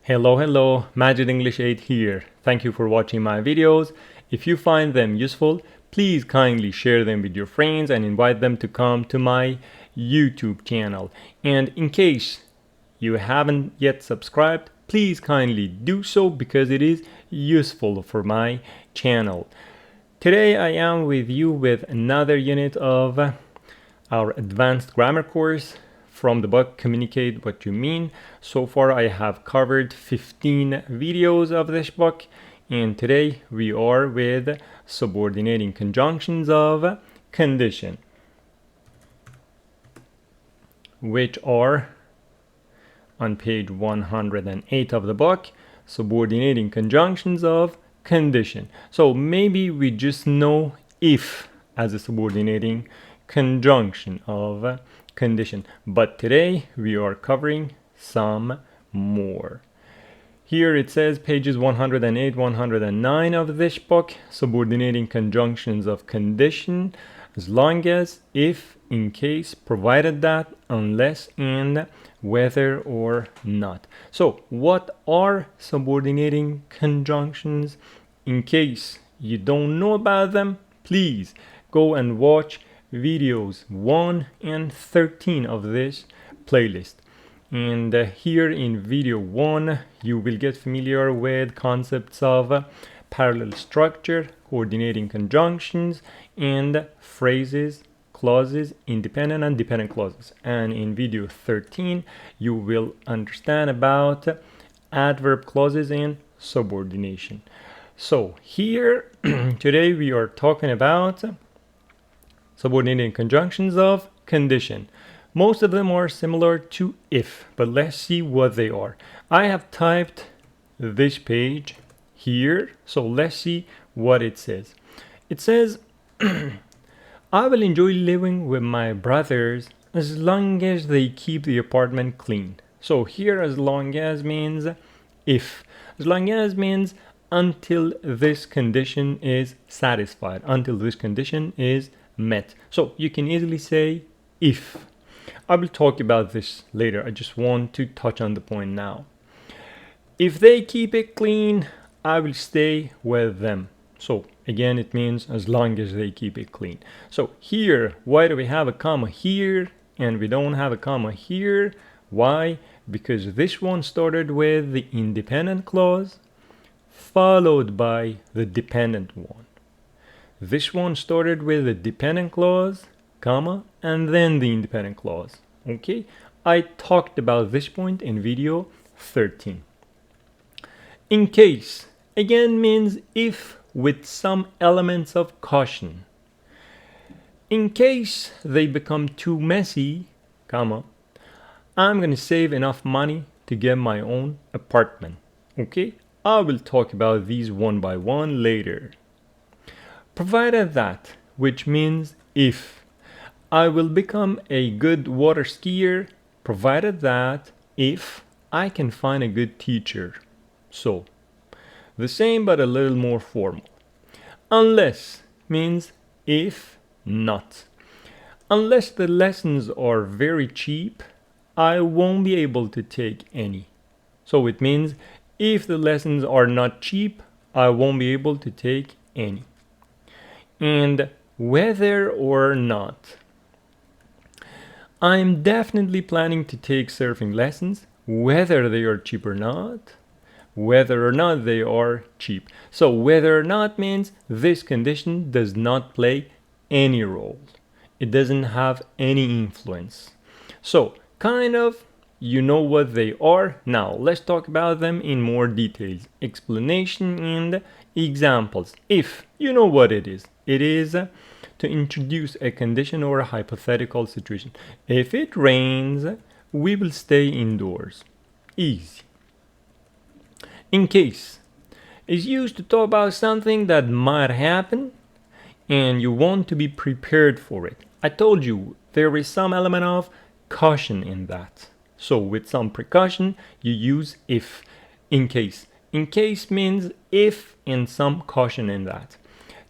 Hello, Magic English 8 here. Thank you for watching my videos. If you find them useful, please kindly share them with your friends and invite them to come to my YouTube channel. And in case you haven't yet subscribed, please kindly do so because it is useful for my channel. Today I am with you with another unit of our advanced grammar course from the book Communicate What You Mean. So far I have covered 15 videos of this book, and today we are with subordinating conjunctions of condition, which are on page 108 of the book, subordinating conjunctions of condition. So maybe we just know if as a subordinating conjunction of condition, but today we are covering some more. Here it says pages 108, 109 of this book, subordinating conjunctions of condition, as long as, if, in case, provided that, unless, and, whether or not. So what are subordinating conjunctions? In case you don't know about them, please go and watch videos 1 and 13 of this playlist. And here in video 1 you will get familiar with concepts of parallel structure, coordinating conjunctions, and phrases, clauses, independent and dependent clauses. And in video 13 you will understand about adverb clauses and subordination. So here today we are talking about subordinating conjunctions of condition. Most of them are similar to if, but let's see what they are. I have typed this page here, so let's see what it says. It says, I will enjoy living with my brothers as long as they keep the apartment clean. So here as long as means if. As long as means until this condition is satisfied, until this condition is met. So you can easily say if. I will talk about this later. I just want to touch on the point now. If they keep it clean, I will stay with them. So again, it means as long as they keep it clean. So here, why do we have a comma here and we don't have a comma here? Why? Because this one started with the independent clause followed by the dependent one. This one started with the dependent clause, comma, and then the independent clause. Okay? I talked about this point in video 13. In case, again means if with some elements of caution. In case they become too messy, comma, I'm going to save enough money to get my own apartment. Okay? I will talk about these one by one later. Provided that, which means if, I will become a good water skier, provided that, if, I can find a good teacher. So, the same but a little more formal. Unless means if not. Unless the lessons are very cheap, I won't be able to take any. So it means if the lessons are not cheap, I won't be able to take any. And whether or not. I'm definitely planning to take surfing lessons, whether they are cheap or not. Whether or not they are cheap. So whether or not means this condition does not play any role. It doesn't have any influence. So kind of, you know what they are. Now let's talk about them in more details. Explanation and examples. If, you know what it is. It is to introduce a condition or a hypothetical situation. If it rains, we will stay indoors. Easy. In case is used to talk about something that might happen and you want to be prepared for it. I told you there is some element of caution in that. So with some precaution, you use if. In case. In case means if and some caution in that.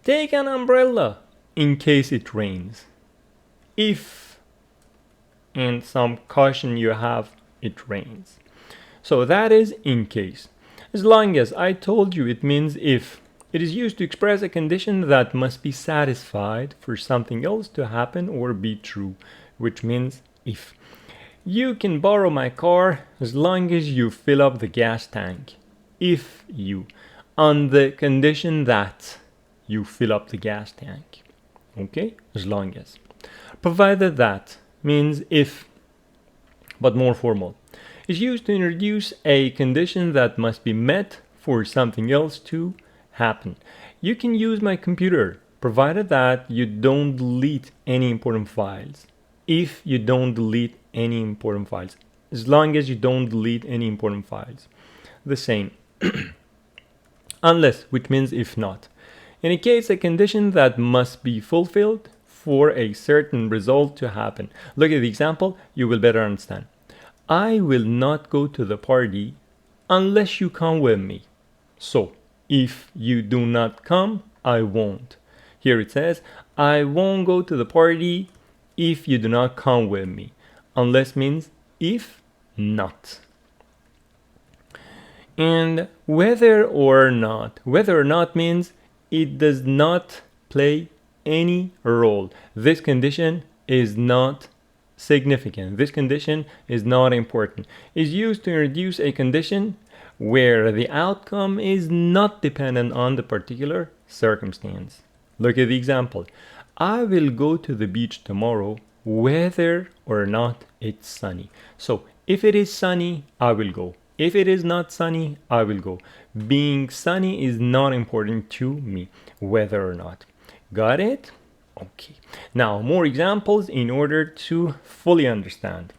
Take an umbrella in case it rains. If and some caution you have, it rains. So that is in case. As long as I told you, it means if. It is used to express a condition that must be satisfied for something else to happen or be true, which means if. You can borrow my car as long as you fill up the gas tank. If you, on the condition that you fill up the gas tank. Okay? As long as. Provided that means if, but more formal. Is used to introduce a condition that must be met for something else to happen. You can use my computer, provided that you don't delete any important files. If you don't delete any important files. As long as you don't delete any important files. The same. Unless, which means if not. In a case, a condition that must be fulfilled for a certain result to happen. Look at the example, you will better understand. I will not go to the party unless you come with me. So, if you do not come, I won't. Here it says, I won't go to the party if you do not come with me. Unless means if not. And whether or not means it does not play any role. This condition is not significant. This condition is not important. Is used to introduce a condition where the outcome is not dependent on the particular circumstance. Look at the example. I will go to the beach tomorrow whether or not it's sunny. So if it is sunny, I will go. If it is not sunny, I will go. Being sunny is not important to me, whether or not. Got it? Okay. Now, more examples in order to fully understand.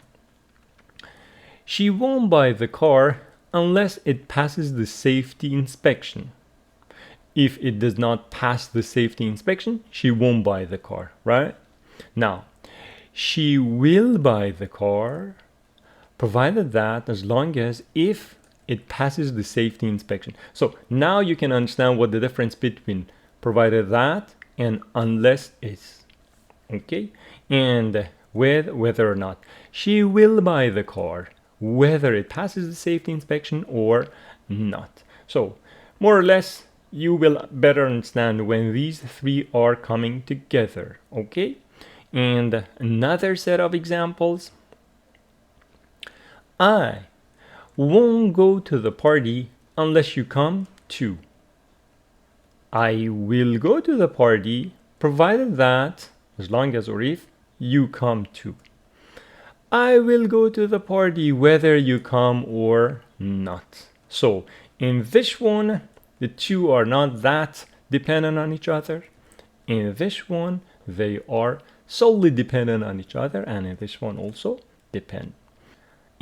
She won't buy the car unless it passes the safety inspection. If it does not pass the safety inspection, she won't buy the car, right? Now, she will buy the car provided that as long as if it passes the safety inspection. So now you can understand what the difference between provided that and unless is. Okay? And with whether or not. She will buy the car whether it passes the safety inspection or not. So more or less you will better understand when these three are coming together. Okay? And another set of examples. I won't go to the party unless you come too. I will go to the party provided that, as long as or if, you come too. I will go to the party whether you come or not. So in this one, the two are not that dependent on each other. In this one, they are solely dependent on each other, and in this one also depend.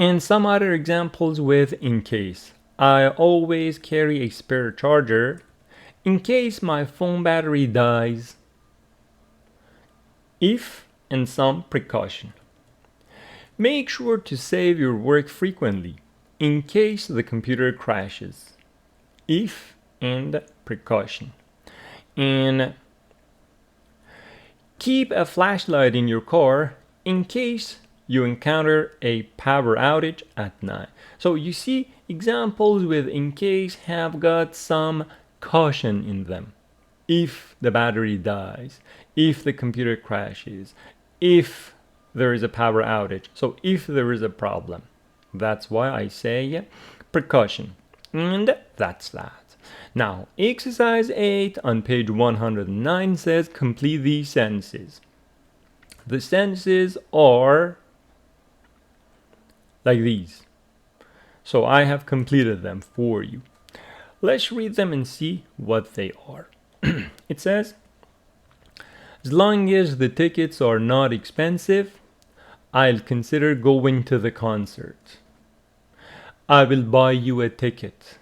And some other examples with in case. I always carry a spare charger in case my phone battery dies. If and some precaution. Make sure to save your work frequently in case the computer crashes. If and precaution. And keep a flashlight in your car in case you encounter a power outage at night. So you see, examples with in case have got some caution in them. If the battery dies, if the computer crashes, if there is a power outage. So if there is a problem. That's why I say precaution. And that's that. Now, exercise 8 on page 109 says complete these sentences. The sentences are like these. So I have completed them for you. Let's read them and see what they are. It says, as long as the tickets are not expensive, I'll consider going to the concert. I will buy you a ticket.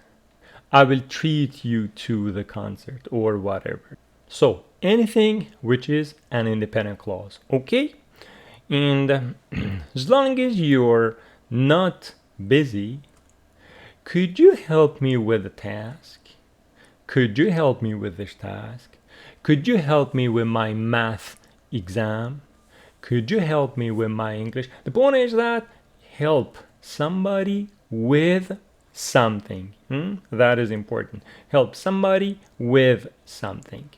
I will treat you to the concert or whatever. So anything which is an independent clause. Okay? And as long as you're not busy, could you help me with the task? Could you help me with this task? Could you help me with my math exam? Could you help me with my English? The point is that help somebody with something. That is important. Help somebody with something.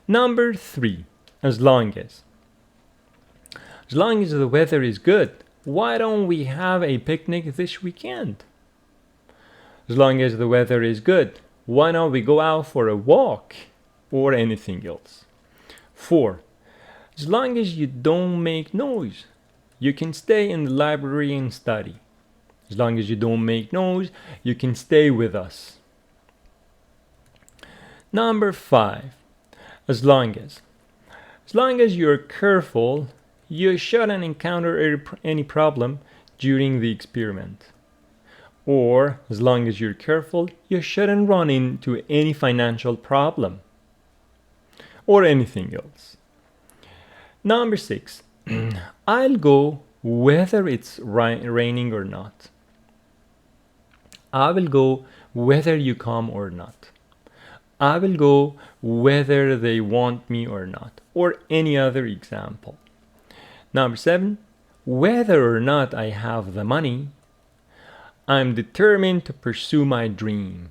Number 3, as long as the weather is good, why don't we have a picnic this weekend? As long as the weather is good, why not we go out for a walk or anything else? 4, as long as you don't make noise, you can stay in the library and study. As long as you don't make noise, you can stay with us. Number 5, as long as you're careful, you shouldn't encounter any problem during the experiment. Or, as long as you're careful, you shouldn't run into any financial problem. Or anything else. Number 6, I'll go whether it's raining or not. I will go whether you come or not. I will go whether they want me or not. Or any other example. Number 7, whether or not I have the money, I'm determined to pursue my dream.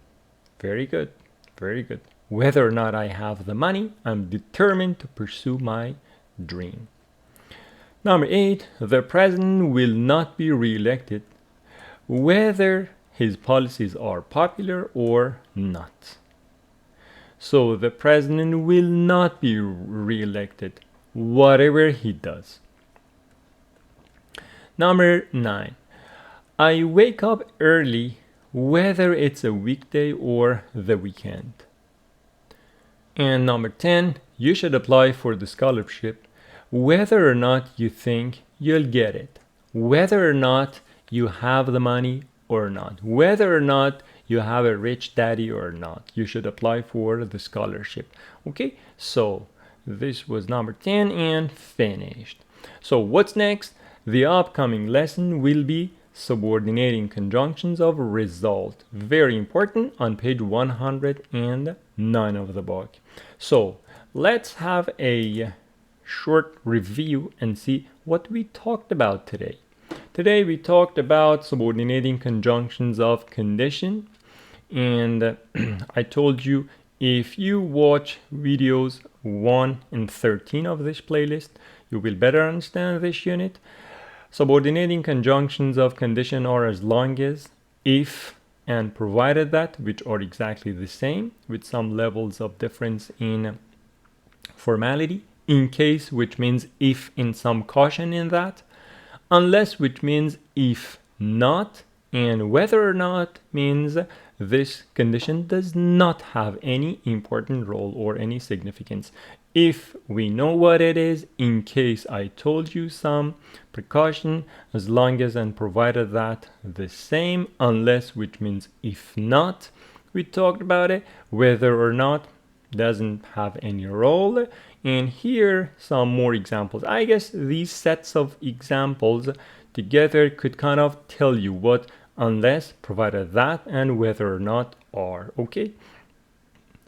Very good, very good. Whether or not I have the money, I'm determined to pursue my dream. Number 8, the president will not be re-elected whether his policies are popular or not. So the president will not be re-elected whatever he does. Number 9, I wake up early whether it's a weekday or the weekend. And number 10, you should apply for the scholarship whether or not you think you'll get it, whether or not you have the money or not, whether or not you have a rich daddy or not. You should apply for the scholarship. Okay, so this was number 10 and finished. So what's next? The upcoming lesson will be subordinating conjunctions of result. Very important, on page 109 of the book. So let's have a short review and see what we talked about today. Today we talked about subordinating conjunctions of condition, and I told you if you watch videos 1 and 13 of this playlist, you will better understand this unit. Subordinating conjunctions of condition are as long as, if, and provided that, which are exactly the same with some levels of difference in formality. In case, which means if in some caution in that. Unless, which means if not, and whether or not means this condition does not have any important role or any significance. If we know what it is, in case I told you some precaution, as long as and provided that the same, unless, which means if not, we talked about it, whether or not doesn't have any role. And here some more examples. I guess these sets of examples together could kind of tell you what unless, provided that, and whether or not are. Okay,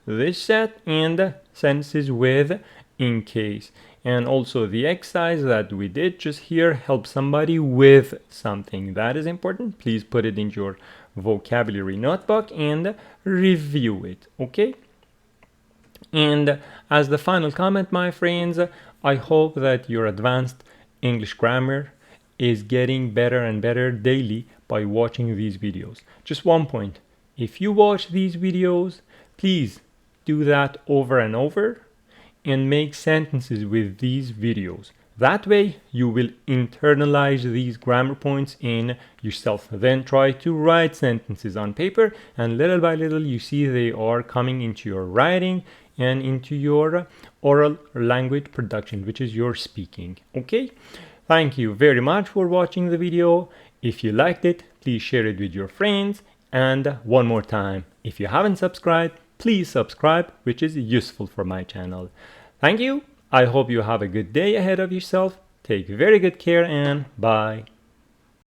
this set and sentences with in case, and also the exercise that we did just here help somebody with something. That is important. Please put it in your vocabulary notebook and review it. Okay, and as the final comment, my friends, I hope that your advanced English grammar is getting better and better daily by watching these videos. Just one point, if you watch these videos, please do that over and over and make sentences with these videos. That way you will internalize these grammar points in yourself. Then try to write sentences on paper, and little by little you see they are coming into your writing and into your oral language production, which is your speaking. Okay, thank you very much for watching the video. If you liked it, please share it with your friends. And one more time, if you haven't subscribed, please subscribe, which is useful for my channel. Thank you. I hope you have a good day ahead of yourself. Take very good care and bye.